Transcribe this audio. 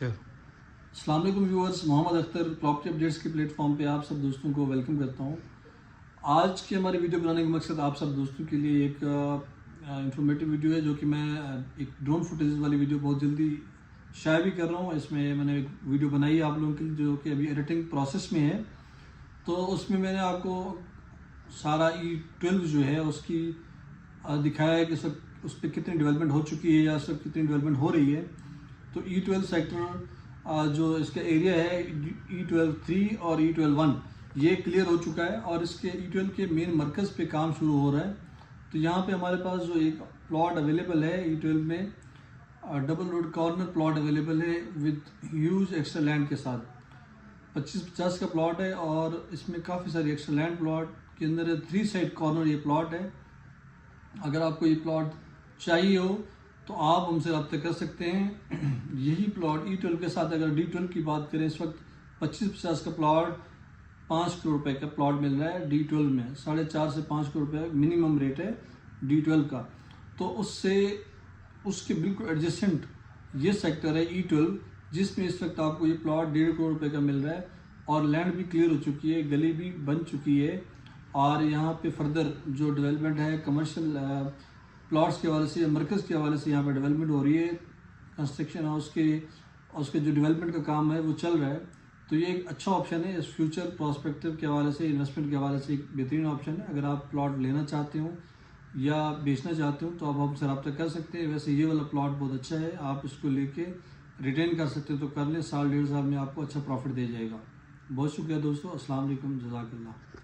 चलो। अस्सलाम वालेकुम viewers, Mohammad Akhtar property updates के प्लेटफॉर्म पे आप सब दोस्तों को वेलकम करता हूँ। आज की हमारी वीडियो बनाने का मकसद आप सब दोस्तों के लिए एक इंफॉर्मेटिव वीडियो है, जो कि मैं एक ड्रोन फुटेज वाली वीडियो बहुत जल्दी शाये भी कर रहा हूँ। इसमें मैंने एक वीडियो बनाई है आप लोगों के लिए, जो कि अभी एडिटिंग प्रोसेस में है। तो उसमें मैंने आपको सारा E12 जो है उसकी दिखाया है कि सब उस पर कितनी डेवलपमेंट हो चुकी है या सब कितनी डेवलपमेंट हो रही है। तो E12 सेक्टर जो इसका एरिया है E12-3 और E12-1 ये क्लियर हो चुका है और इसके E12 के मेन मरकज़ पे काम शुरू हो रहा है। तो यहाँ पे हमारे पास जो एक प्लॉट अवेलेबल है E12 में, double road corner plot available है विद ह्यूज एक्स्ट्रा लैंड के साथ। 25-50 का प्लॉट है और इसमें काफ़ी सारी एक्स्ट्रा लैंड प्लॉट के अंदर 3 साइड कॉर्नर ये प्लॉट है। अगर आपको ये प्लॉट चाहिए हो तो आप हमसे रब्ता कर सकते हैं। यही प्लॉट E12 के साथ अगर D12 की बात करें, इस वक्त 25-50 का प्लॉट 5 करोड़ रुपए का प्लॉट मिल रहा है D12 में। 4.5 से 5 करोड़ रुपए मिनिमम रेट है D12 का। तो उसके बिल्कुल एडजेसेंट ये सेक्टर है E12, जिसमें इस वक्त आपको ये प्लॉट 1.5 करोड़ रुपए का मिल रहा है और लैंड भी क्लियर हो चुकी है, गली भी बन चुकी है और यहाँ पे फर्दर जो डेवलपमेंट है कमर्शियल प्लॉट्स के हवाले से, मरकज़ के हवाले से यहाँ पर डेवलपमेंट हो रही है। कंस्ट्रक्शन हाउस के उसके जो डेवलपमेंट का काम है वो चल रहा है। तो ये एक अच्छा ऑप्शन है, इस फ्यूचर प्रोस्पेक्टिव के हवाले से, इन्वेस्टमेंट के हवाले से एक बेहतरीन ऑप्शन है। अगर आप प्लॉट लेना चाहते हो या बेचना चाहते हो तो आप हमसे रब्ता कर सकते हैं। वैसे ये वाला प्लॉट बहुत अच्छा है, आप इसको लेके रिटेन कर सकते हो तो कर लें। 1.5 साल में आपको अच्छा प्रॉफिट दे जाएगा। बहुत शुक्रिया दोस्तों। अस्सलाम वालेकुम, जज़ाकल्लाह।